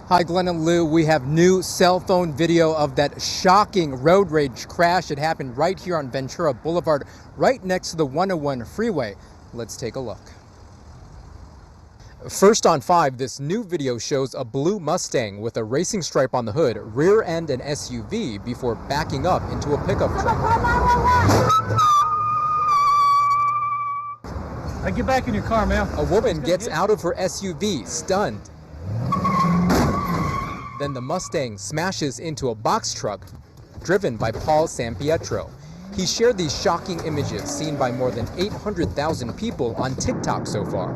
Hi, Glenn and Lou. We have new cell phone video of that shocking road rage crash. It happened right here on Ventura Boulevard, right next to the 101 freeway. Let's take a look. First on 5, this new video shows a blue Mustang with a racing stripe on the hood, rear end an SUV before backing up into a pickup truck. Get back in your car, man. A woman gets out of her SUV, stunned. Then the Mustang smashes into a box truck driven by Paul Sampietro. He shared these shocking images seen by more than 800,000 people on TikTok so far.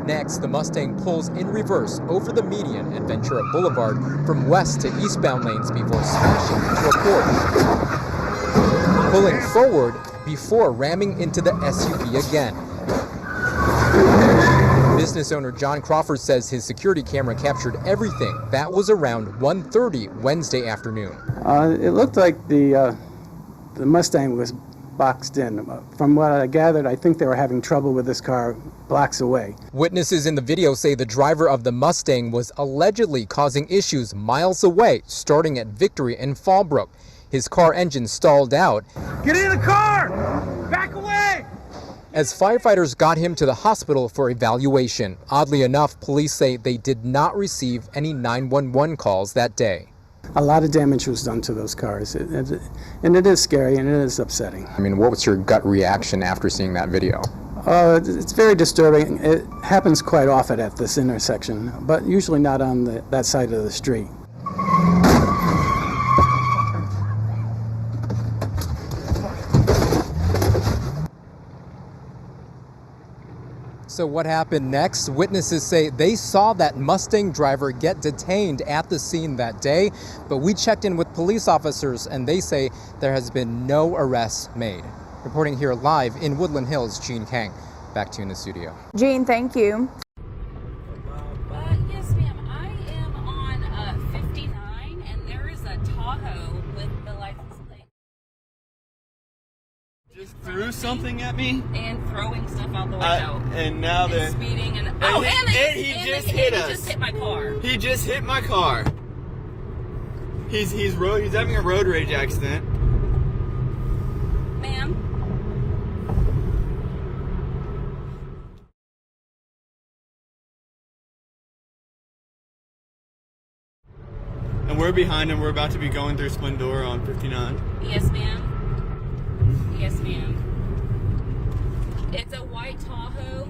Next, the Mustang pulls in reverse over the median at Ventura Boulevard from west to eastbound lanes before smashing into a Porsche, pulling forward before ramming into the SUV again. Business owner John Crawford says his security camera captured everything. That was around 1:30 Wednesday afternoon. It looked like the Mustang was boxed in. From what I gathered, I think they were having trouble with this car blocks away. Witnesses in the video say the driver of the Mustang was allegedly causing issues miles away, starting at Victory and Fallbrook. His car engine stalled out. Get in the car! Back away! As firefighters got him to the hospital for evaluation. Oddly enough, police say they did not receive any 911 calls that day. A lot of damage was done to those cars, and it is scary and it is upsetting. I mean, what was your gut reaction after seeing that video? It's very disturbing. It happens quite often at this intersection, but usually not on that side of the street. So what happened next? Witnesses say they saw that Mustang driver get detained at the scene that day, but we checked in with police officers and they say there has been no arrests made. Reporting here live in Woodland Hills, Gene Kang. Back to you in the studio. Gene, thank you. Yes, ma'am. I am on 59 and there is a Tahoe with the license plate. Just threw something at me and throwing stuff out the window. And now they're speeding and he just hit us. He just hit my car. He just hit my car. He's having a road rage accident. Ma'am. And we're behind him. We're about to be going through Splendora on 59. Yes, ma'am. Yes, ma'am. It's a white Tahoe.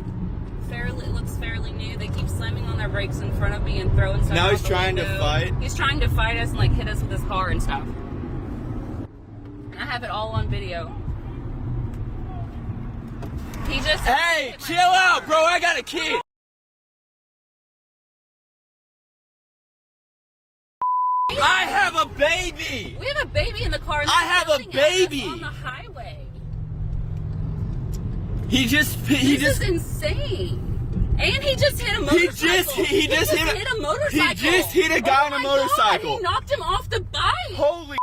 It looks fairly new. They keep slamming on their brakes in front of me and throwing stuff Now out he's the trying window. to fight. He's trying to fight us and like hit us with his car and stuff. I have it all on video. He just Hey, chill out, bro. I got a kid. I have a baby. We have a baby in the car. I have a baby on the highway. This is insane. And he just hit a motorcycle. He just hit a motorcycle. He just hit a guy on a motorcycle. God, he knocked him off the bike. Holy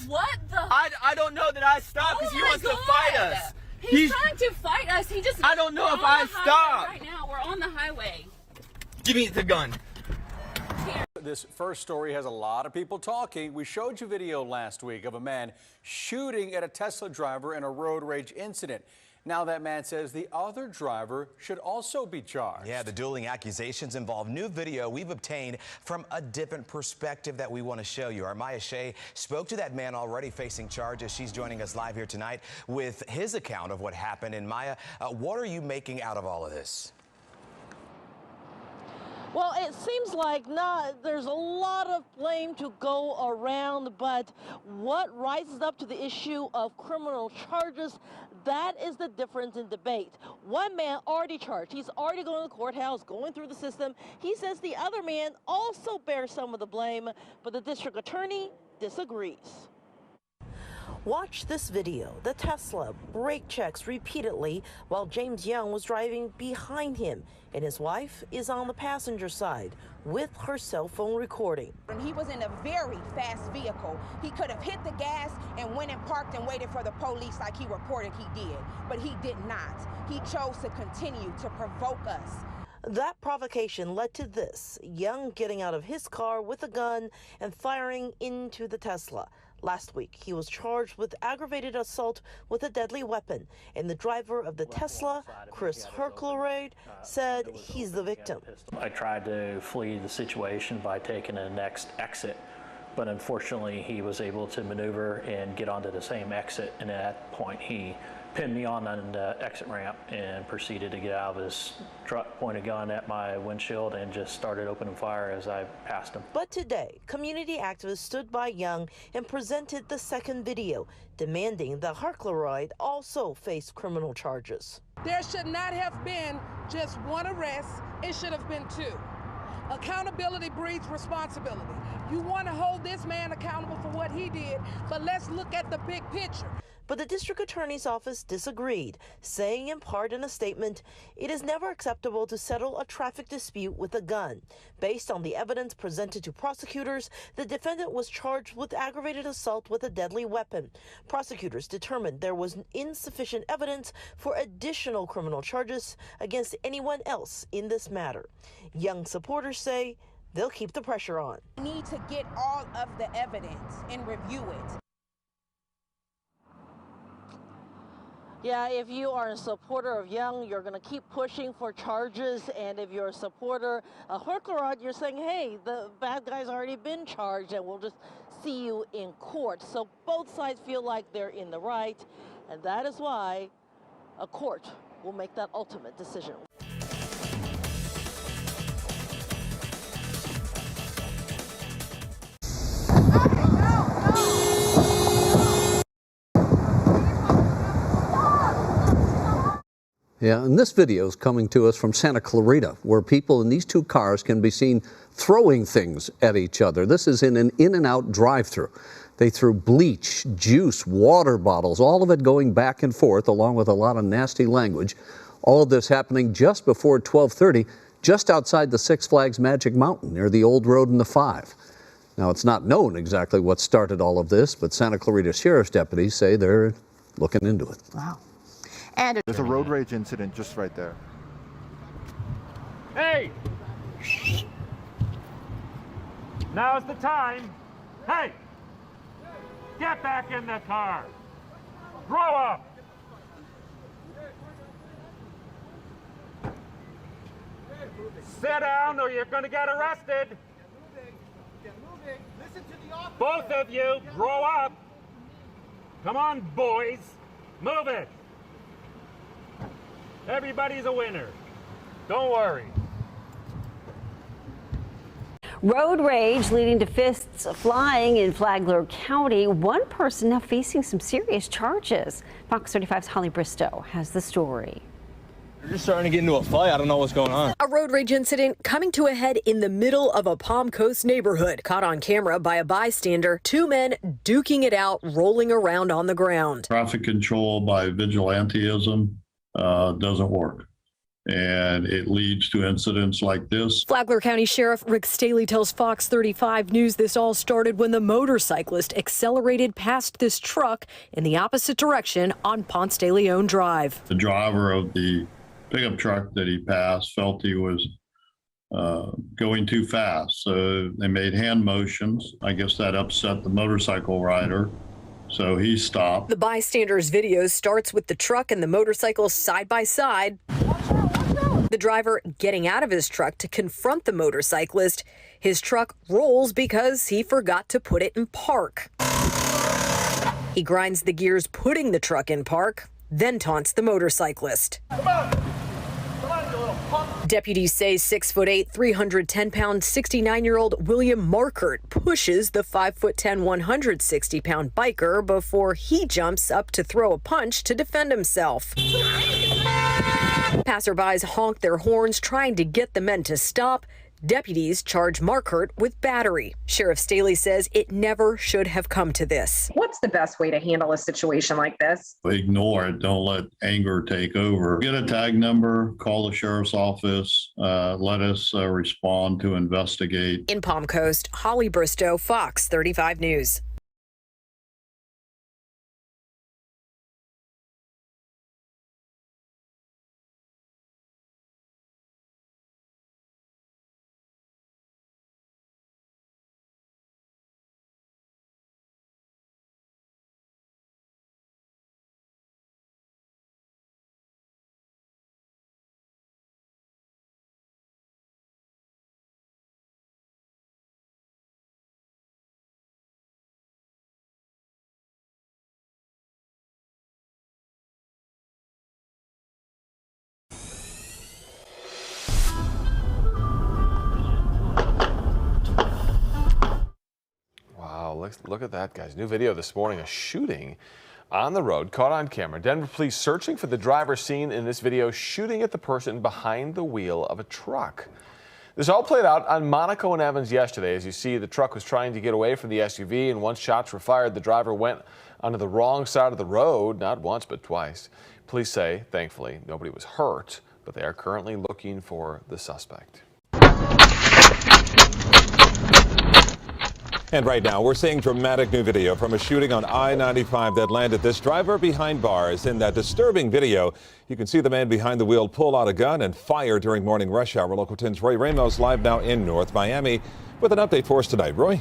what the? I don't know that I stopped because he wants to fight us. He's trying to fight us. I don't know if I stopped. Right now, we're on the highway. Give me the gun. This first story has a lot of people talking. We showed you video last week of a man shooting at a Tesla driver in a road rage incident. Now that man says the other driver should also be charged. Yeah, the dueling accusations involve new video we've obtained from a different perspective that we want to show you. Our Maya Shea spoke to that man already facing charges. She's joining us live here tonight with his account of what happened. And Maya, what are you making out of all of this? Well, it seems like there's a lot of blame to go around, but what rises up to the issue of criminal charges, that is the difference in debate. One man already charged. He's already going to the courthouse, going through the system. He says the other man also bears some of the blame, but the district attorney disagrees. Watch this video. The Tesla brake checks repeatedly while James Young was driving behind him, and his wife is on the passenger side with her cell phone recording. And he was in a very fast vehicle. He could have hit the gas and went and parked and waited for the police like he reported he did, but he did not. He chose to continue to provoke us. That provocation led to this, Young getting out of his car with a gun and firing into the Tesla. Last week, he was charged with aggravated assault with a deadly weapon, and the driver of the Tesla, Chris Herclerode, said he's the victim. I tried to flee the situation by taking a next exit, but unfortunately he was able to maneuver and get onto the same exit, and at that point he pinned me on the exit ramp and proceeded to get out of his truck, pointed a gun at my windshield, and just started opening fire as I passed him. But today, community activists stood by Young and presented the second video, demanding that Herclerode also face criminal charges. There should not have been just one arrest, it should have been two. Accountability breeds responsibility. You want to hold this man accountable for what he did, but let's look at the big picture. But the district attorney's office disagreed, saying in part in a statement, it is never acceptable to settle a traffic dispute with a gun. Based on the evidence presented to prosecutors, the defendant was charged with aggravated assault with a deadly weapon. Prosecutors determined there was insufficient evidence for additional criminal charges against anyone else in this matter. Young supporters say they'll keep the pressure on. We need to get all of the evidence and review it. Yeah, if you are a supporter of Young, you're going to keep pushing for charges. And if you're a supporter of Herclerode, you're saying, hey, the bad guy's already been charged and we'll just see you in court. So both sides feel like they're in the right. And that is why a court will make that ultimate decision. Yeah, and this video is coming to us from Santa Clarita, where people in these two cars can be seen throwing things at each other. This is in an In-N-Out drive-thru. They threw bleach, juice, water bottles, all of it going back and forth, along with a lot of nasty language. All of this happening just before 12:30, just outside the Six Flags Magic Mountain, near the old road and the 5. Now, it's not known exactly what started all of this, but Santa Clarita Sheriff's deputies say they're looking into it. Wow. And there's a road rage incident just right there. Hey! Now's the time. Hey! Get back in the car. Grow up! Sit down or you're going to get arrested. Both of you, grow up. Come on, boys. Move it. Everybody's a winner. Don't worry. Road rage leading to fists flying in Flagler County. One person now facing some serious charges. Fox 35's Holly Bristow has the story. They're just starting to get into a fight. I don't know what's going on. A road rage incident coming to a head in the middle of a Palm Coast neighborhood. Caught on camera by a bystander. Two men duking it out, rolling around on the ground. Traffic control by vigilantism doesn't work, and it leads to incidents like this. Flagler County Sheriff Rick Staley tells Fox 35 News this all started when the motorcyclist accelerated past this truck in the opposite direction on Ponce de Leon Drive. The driver of the pickup truck that he passed felt he was going too fast, so they made hand motions. I guess that upset the motorcycle rider, so he stopped. The bystander's video starts with the truck and the motorcycle side by side. The driver getting out of his truck to confront the motorcyclist. His truck rolls because he forgot to put it in park. He grinds the gears, putting the truck in park, then taunts the motorcyclist. Come on. Come on, you little punk. Deputies say 6'8", 310-pound, 69-year-old William Markert pushes the 5'10", 160-pound biker before he jumps up to throw a punch to defend himself. Passerbys honk their horns, trying to get the men to stop. Deputies charge Markert with battery. Sheriff Staley says it never should have come to this. What's the best way to handle a situation like this? Ignore it. Don't let anger take over. Get a tag number, call the sheriff's office, let us respond to investigate. In Palm Coast, Holly Bristow, Fox 35 News. look at that, guys. New video this morning, a shooting on the road, caught on camera. Denver police searching for the driver seen in this video shooting at the person behind the wheel of a truck. This all played out on Monaco and Evans yesterday. As you see, the truck was trying to get away from the SUV, and once shots were fired, the driver went onto the wrong side of the road, not once but twice. Police say, thankfully, nobody was hurt, but they are currently looking for the suspect. And right now, we're seeing dramatic new video from a shooting on I-95 that landed this driver behind bars. In that disturbing video, you can see the man behind the wheel pull out a gun and fire during morning rush hour. Local 10's Roy Ramos live now in North Miami with an update for us tonight. Roy?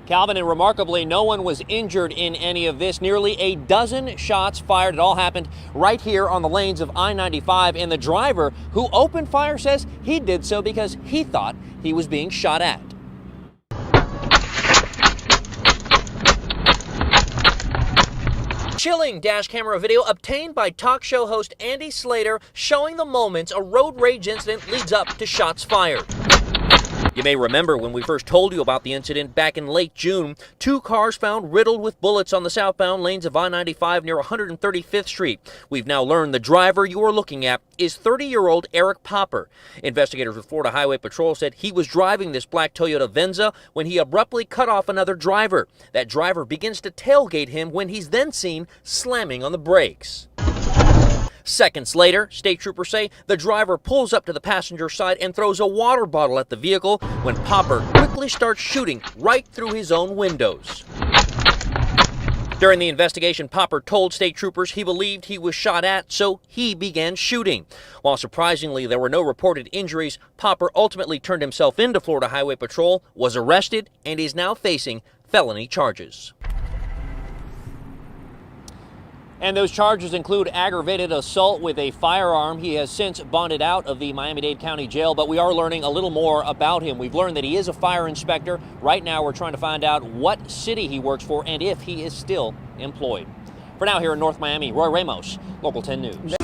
Calvin, and remarkably, no one was injured in any of this. Nearly a dozen shots fired. It all happened right here on the lanes of I-95, and the driver who opened fire says he did so because he thought he was being shot at. Chilling dash camera video obtained by talk show host Andy Slater, showing the moments a road rage incident leads up to shots fired. You may remember when we first told you about the incident back in late June. 2 cars found riddled with bullets on the southbound lanes of I-95 near 135th Street. We've now learned the driver you are looking at is 30-year-old Eric Popper. Investigators with Florida Highway Patrol said he was driving this black Toyota Venza when he abruptly cut off another driver. That driver begins to tailgate him when he's then seen slamming on the brakes. Seconds later, state troopers say the driver pulls up to the passenger side and throws a water bottle at the vehicle when Popper quickly starts shooting right through his own windows. During the investigation, Popper told state troopers he believed he was shot at, so he began shooting. While surprisingly there were no reported injuries, Popper ultimately turned himself into Florida Highway Patrol, was arrested, and is now facing felony charges. And those charges include aggravated assault with a firearm. He has since bonded out of the Miami-Dade County Jail, but we are learning a little more about him. We've learned that he is a fire inspector. Right now, we're trying to find out what city he works for and if he is still employed. For now, here in North Miami, Roy Ramos, Local 10 News.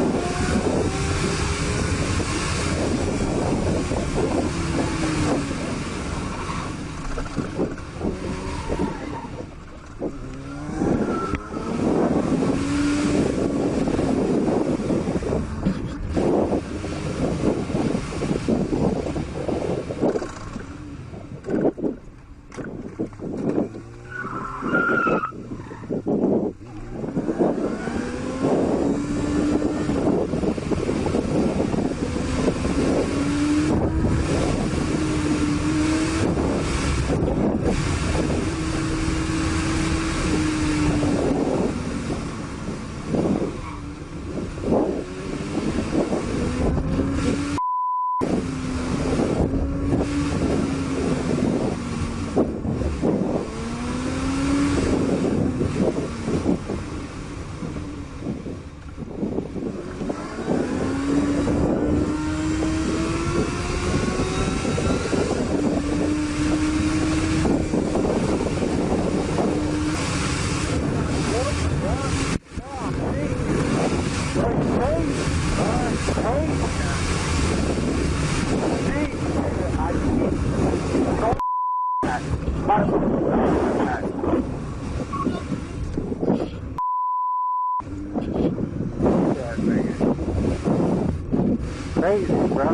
Crazy, bro.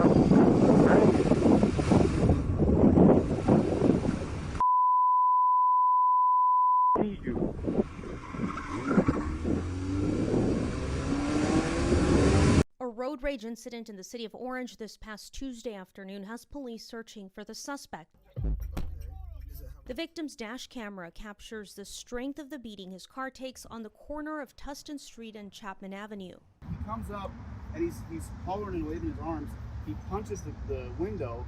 A road rage incident in the city of Orange this past Tuesday afternoon has police searching for the suspect. The victim's dash camera captures the strength of the beating his car takes on the corner of Tustin Street and Chapman Avenue. He comes up and he's hollering and waving his arms. He punches the window.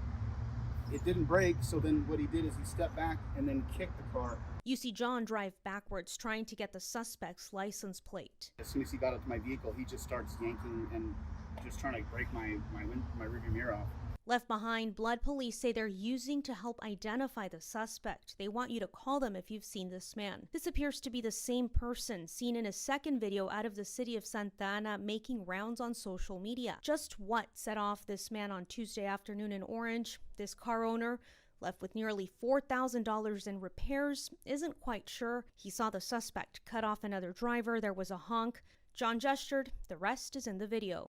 It didn't break, so then what he did is he stepped back and then kicked the car. You see John drive backwards, trying to get the suspect's license plate. As soon as he got up to my vehicle, he just starts yanking and just trying to break my rearview mirror off. Left behind, Blood police say they're using to help identify the suspect. They want you to call them if you've seen this man. This appears to be the same person seen in a second video out of the city of Santa Ana making rounds on social media. Just what set off this man on Tuesday afternoon in Orange? This car owner left with nearly $4,000 in repairs, isn't quite sure. He saw the suspect cut off another driver. There was a honk. John gestured. The rest is in the video.